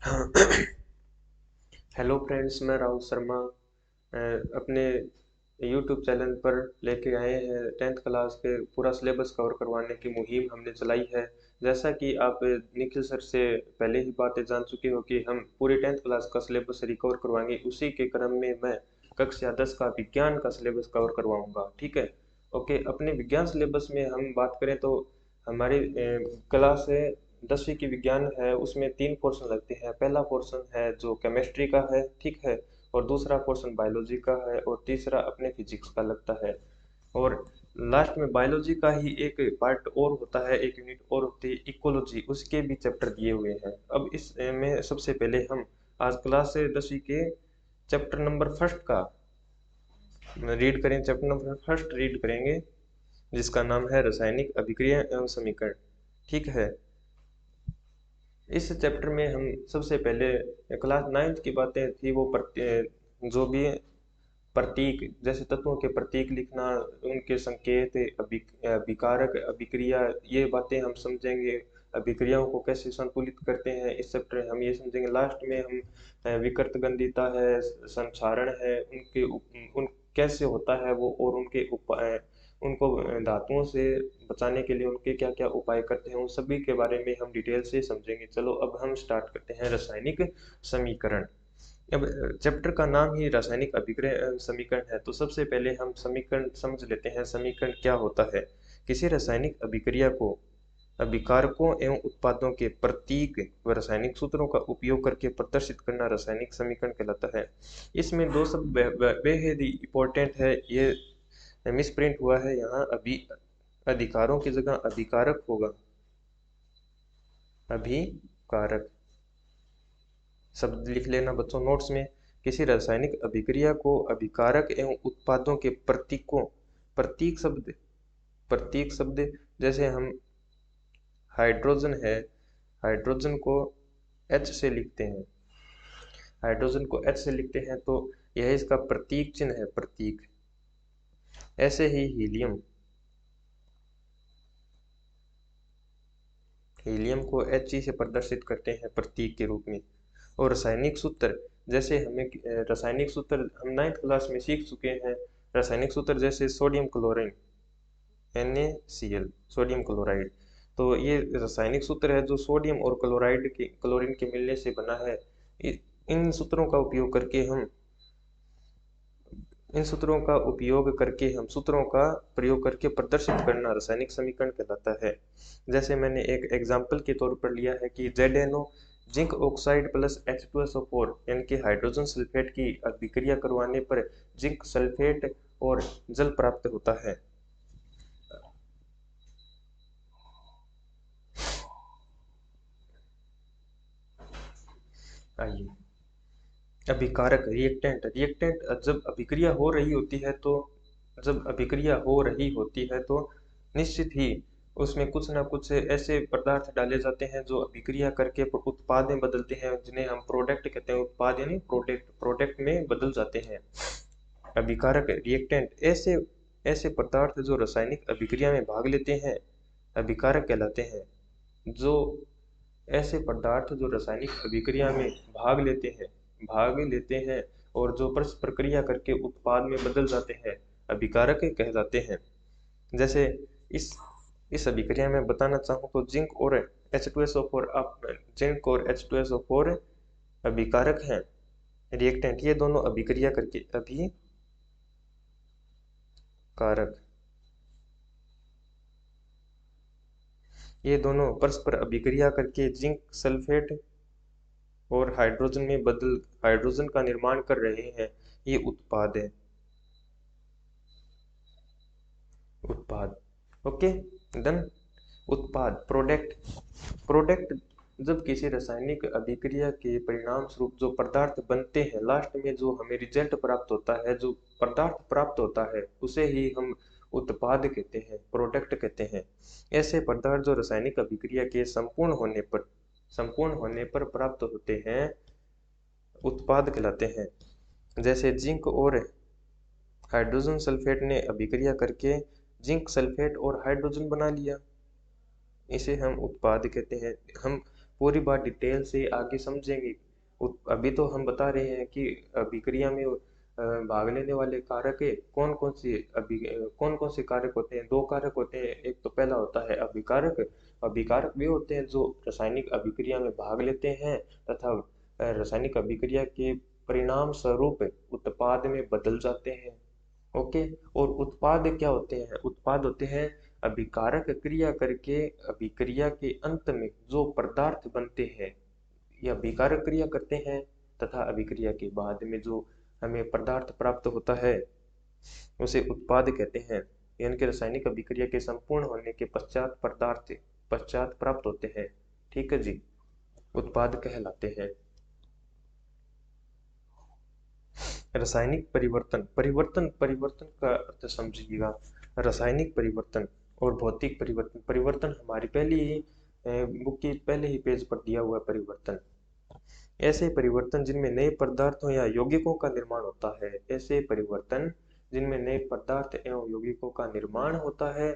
Hello friends, मैं राहुल शर्मा अपने YouTube channel पर लेके आए हैं 10th क्लास के पूरा सिलेबस कवर करवाने की मुहिम हमने चलाई है। जैसा कि आप निखिल सर से पहले ही बातें जान चुके हो कि हम पूरे 10th क्लास का सिलेबस रिकवर करवाएंगे, उसी के क्रम में मैं कक्षा 10 का विज्ञान का सिलेबस कवर करवाऊंगा। ठीक है। ओके, अपने विज्ञान सिलेबस में हम बात करें तो हमारी क्लास है 10वीं की विज्ञान है, उसमें 3 पोर्शन लगते हैं। पहला पोर्शन है जो केमिस्ट्री का है, ठीक है, और दूसरा पोर्शन बायोलॉजी का है, और तीसरा अपने फिजिक्स का लगता है। और लास्ट में बायोलॉजी का ही एक पार्ट और होता है, एक यूनिट और होती है इकोलॉजी, उसके भी चैप्टर दिए हुए हैं। अब इस में सबसे पहले हम आज क्लास 10वीं के चैप्टर नंबर फर्स्ट का रीड करें। चैप्टर नंबर फर्स्ट रीड करेंगे, जिसका नाम है रासायनिक अभिक्रिया एवं समीकरण। ठीक है। इस चैप्टर में हम सबसे पहले क्लास 9th की बातें थी, वो जो भी प्रतीक, जैसे तत्वों के प्रतीक लिखना, उनके संकेत, अभिकारक, अभिक्रिया, ये बातें हम समझेंगे। अभिक्रियाओं को कैसे संतुलित करते हैं, इस चैप्टर में हम ये समझेंगे। लास्ट में हम विकृत गंधिता है, संक्षारण है, उन कैसे होता है वो, और उनके उपाय, उनको धातुओं से बचाने के लिए उनके क्या क्या उपाय करते हैं, उन सभी के बारे में हम डिटेल से समझेंगे। चलो अब हम स्टार्ट करते हैं रासायनिक समीकरण। अब चैप्टर का नाम ही रासायनिक अभिक्रिया समीकरण है, तो सबसे पहले हम समीकरण समझ लेते हैं। समीकरण क्या होता है? किसी रासायनिक अभिक्रिया को अभिकारकों एवं उत्पादों के प्रतीक व रासायनिक सूत्रों का उपयोग करके प्रदर्शित करना रासायनिक समीकरण कहलाता है। इसमें दो शब्द बेहद ही इंपॉर्टेंट है, ये मिस प्रिंट हुआ है यहाँ। अभी अधिकारों की जगह अभिकारक होगा, अभिकारक शब्द लिख लेना बच्चों नोट्स में। किसी रासायनिक अभिक्रिया को अभिकारक एवं उत्पादों के प्रतीकों, प्रतीक शब्द जैसे हम हाइड्रोजन है, हाइड्रोजन को एच से लिखते हैं, हाइड्रोजन को एच से लिखते हैं, तो यह इसका प्रतीक चिन्ह है, प्रतीक। ऐसे ही हीलियम, हीलियम को एच से प्रदर्शित करते हैं प्रतीक के रूप में। और रासायनिक सूत्र, जैसे हमें रासायनिक सूत्र हम 9th क्लास में सीख चुके हैं। रासायनिक सूत्र जैसे sodium chloride, NaCl, sodium chloride. तो ये रासायनिक सूत्र है जो सोडियम और क्लोरीन के मिलने से बना है। इन सूत्रों का उपयोग करके हम इन सूत्रों का उपयोग करके हम सूत्रों का प्रयोग करके प्रदर्शित करना रासायनिक समीकरण कहलाता है। जैसे मैंने एक एग्जाम्पल के तौर पर लिया है कि ZnO zinc oxide plus H2SO4 यानी कि हाइड्रोजन सल्फेट की अभिक्रिया करवाने पर जिंक सल्फेट और जल प्राप्त होता है। आइए, अभिकारक, रिएक्टेंट, रिएक्टेंट जब अभिक्रिया हो रही होती है तो जब अभिक्रिया हो रही होती है तो निश्चित ही उसमें कुछ ना कुछ ऐसे पदार्थ डाले जाते हैं जो अभिक्रिया करके उत्पाद में बदलते हैं, जिन्हें हम प्रोडक्ट कहते हैं। उत्पाद यानी प्रोडक्ट, प्रोडक्ट में बदल जाते हैं। अभिकारक, रिएक्टेंट ऐसे ऐसे पदार्थ जो रासायनिक अभिक्रिया में भाग लेते हैं, अभिकारक कहलाते हैं। जो ऐसे पदार्थ जो रासायनिक अभिक्रिया में भाग लेते हैं और जो प्रक्रिया करके उत्पाद में बदल जाते हैं, अभिकारक कहलाते हैं। जैसे इस इस अभिक्रिया में बताना चाहूँ तो जिंक और H2SO4, आप जिंक और H2SO4 अभिकारक हैं, रिएक्टेंट। ये दोनों अभिक्रिया करके अभिकारक, ये दोनों परस्पर अभिक्रिया करके जिंक सल्फेट और हाइड्रोजन का निर्माण कर रहे हैं। ये उत्पाद है, उत्पाद। Okay, done. उत्पाद, प्रोडक्ट, प्रोडक्ट जब किसी रासायनिक अभिक्रिया के परिणाम स्वरूप जो पदार्थ बनते हैं, लास्ट में जो हमें रिजल्ट प्राप्त होता है, जो पदार्थ प्राप्त होता है, उसे ही हम उत्पाद कहते हैं, प्रोडक्ट कहते हैं। ऐसे पदार्थ जो रासायनिक अभिक्रिया के संपूर्ण होने पर प्राप्त होते हैं, उत्पाद कहलाते हैं। जैसे जिंक और हाइड्रोजन सल्फेट ने अभिक्रिया करके जिंक सल्फेट और हाइड्रोजन बना लिया, इसे हम उत्पाद कहते हैं। हम पूरी बात डिटेल से आगे समझेंगे। अभी तो हम बता रहे हैं कि अभिक्रिया में भाग लेने वाले कारक कौन कौन से कौन कौन से कारक होते हैं। दो कारक होते हैं, एक तो पहला होता है अभिकारक। अभिकारक वे होते हैं जो रासायनिक अभिक्रिया में भाग लेते हैं तथा रासायनिक अभिक्रिया के परिणाम स्वरूप उत्पाद में बदल जाते हैं। ओके। और उत्पाद क्या होते हैं? उत्पाद होते हैं अभिकारक क्रिया करके अभिक्रिया के अंत में जो पदार्थ बनते हैं या अभिकारक क्रिया करते हैं तथा अभिक्रिया के बाद में जो हमें पदार्थ प्राप्त होता है उसे उत्पाद कहते हैं। इनके रासायनिक अभिक्रिया के संपूर्ण होने के पश्चात प्राप्त होते हैं। ठीक है जी, उत्पाद कहलाते हैं। रासायनिक परिवर्तन परिवर्तन परिवर्तन का अर्थ समझिएगा। रासायनिक परिवर्तन और भौतिक परिवर्तन। परिवर्तन हमारी पहली ही बुक की पहले ही पेज पर दिया हुआ परिवर्तन। ऐसे परिवर्तन जिनमें नए पदार्थों या यौगिकों का निर्माण होता है। ऐसे परिवर्तन जिनमें नए पदार्थ एवं यौगिकों का निर्माण होता है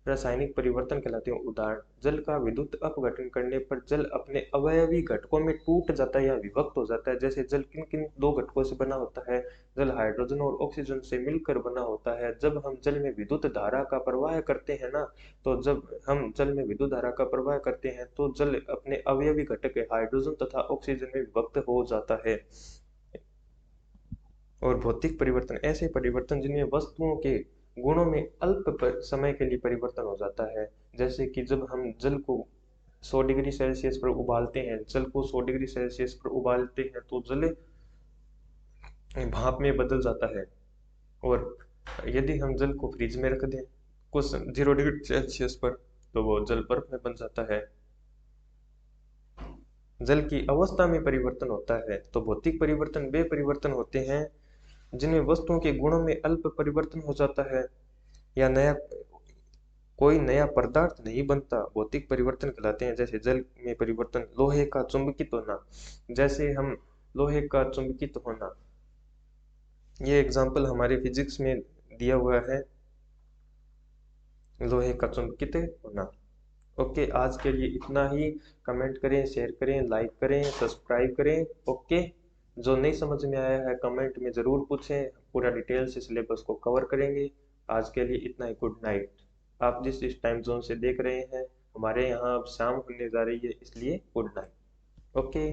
रासायनिक परिवर्तन कहलाते हैं। उदाहरण, जल का विद्युत अपघटन करने पर जल अपने अवयवी घटकों में टूट जाता है या विभक्त हो जाता है। जैसे जल किन किन दो घटकों से बना होता है? जल हाइड्रोजन और ऑक्सीजन से मिलकर बना होता है। जब हम जल में विद्युत धारा का प्रवाह करते हैं ना, तो जब हम जल में विद्युत धारा का प्रवाह करते हैं तो जल अपने अवयवी घटक हाइड्रोजन तथा ऑक्सीजन में विभक्त हो जाता है। और भौतिक परिवर्तन ऐसे परिवर्तन जिनमें वस्तुओं के गुणों में अल्प समय के लिए परिवर्तन हो जाता है। जैसे कि जब हम जल को 100 डिग्री सेल्सियस पर उबालते हैं, जल को 100 डिग्री सेल्सियस पर उबालते हैं तो जल भाप में बदल जाता है। और यदि हम जल को फ्रिज में रख दें कुछ 0 डिग्री सेल्सियस पर तो वो जल बर्फ में बन जाता है। जल की अवस्था में परिवर्तन होता है। तो भौतिक परिवर्तन वे परिवर्तन होते हैं जिनमें वस्तुओं के गुणों में अल्प परिवर्तन हो जाता है या कोई नया पदार्थ नहीं बनता, भौतिक परिवर्तन कहलाते हैं। जैसे जल में परिवर्तन, लोहे का चुंबकित होना। जैसे हम लोहे का चुंबकित होना, ये एग्जाम्पल हमारे फिजिक्स में दिया हुआ है, लोहे का चुंबकित होना। ओके, आज के लिए इतना ही। कमेंट करें, शेयर करें, लाइक करें, सब्सक्राइब करें। ओके, जो नहीं समझ में आया है कमेंट में ज़रूर पूछें, पूरा डिटेल से सिलेबस को कवर करेंगे। आज के लिए इतना ही। Good night. आप जिस टाइम जोन से देख रहे हैं, हमारे यहाँ अब शाम होने जा रही है, इसलिए गुड नाइट। ओके।